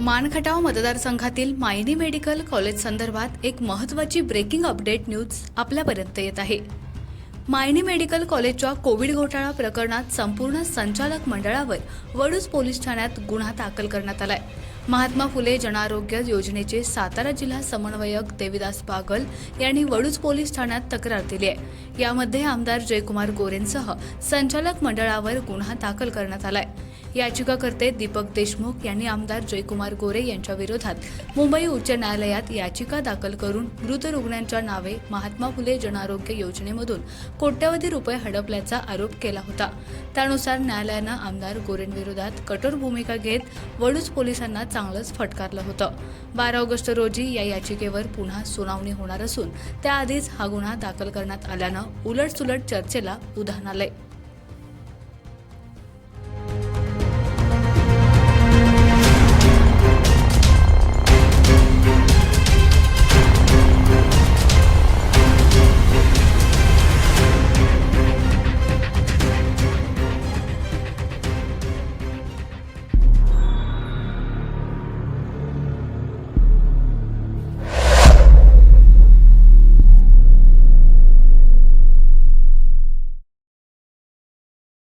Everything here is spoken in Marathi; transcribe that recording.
मानखटाव मतदारसंघातील मायनी मेडिकल कॉलेज संदर्भात एक महत्त्वाची ब्रेकिंग अपडेट न्यूज आपल्यापर्यंत येत आहे। मायनी मेडिकल कॉलेजच्या कोविड घोटाळा प्रकरणात संपूर्ण संचालक मंडळावर वडूज पोलीस ठाण्यात गुन्हा दाखल करण्यात आलाय। महात्मा फुले जनआरोग्य योजनेचे सातारा जिल्हा समन्वयक देविदास बागल यांनी वडूज पोलीस ठाण्यात तक्रार दिली आहे। यामध्ये आमदार जयकुमार गोरेंसह संचालक मंडळावर गुन्हा दाखल करण्यात आलाय। याचिकाकर्ते दीपक देशमुख यांनी आमदार जयकुमार गोरे यांच्या विरोधात मुंबई उच्च न्यायालयात याचिका दाखल करून मृत रुग्णांच्या नावे महात्मा फुले जनआरोग्य योजनेमधून कोट्यवधी रुपये हडपल्याचा आरोप केला होता। त्यानुसार न्यायालयानं आमदार गोरेंविरोधात कठोर भूमिका घेत वडूज पोलिसांना चांगलंच फटकारलं होतं। 12 ऑगस्ट रोजी या याचिकेवर पुन्हा सुनावणी होणार असून त्याआधीच हा गुन्हा दाखल करण्यात आल्यानं उलटसुलट चर्चेला उधाण आलंय।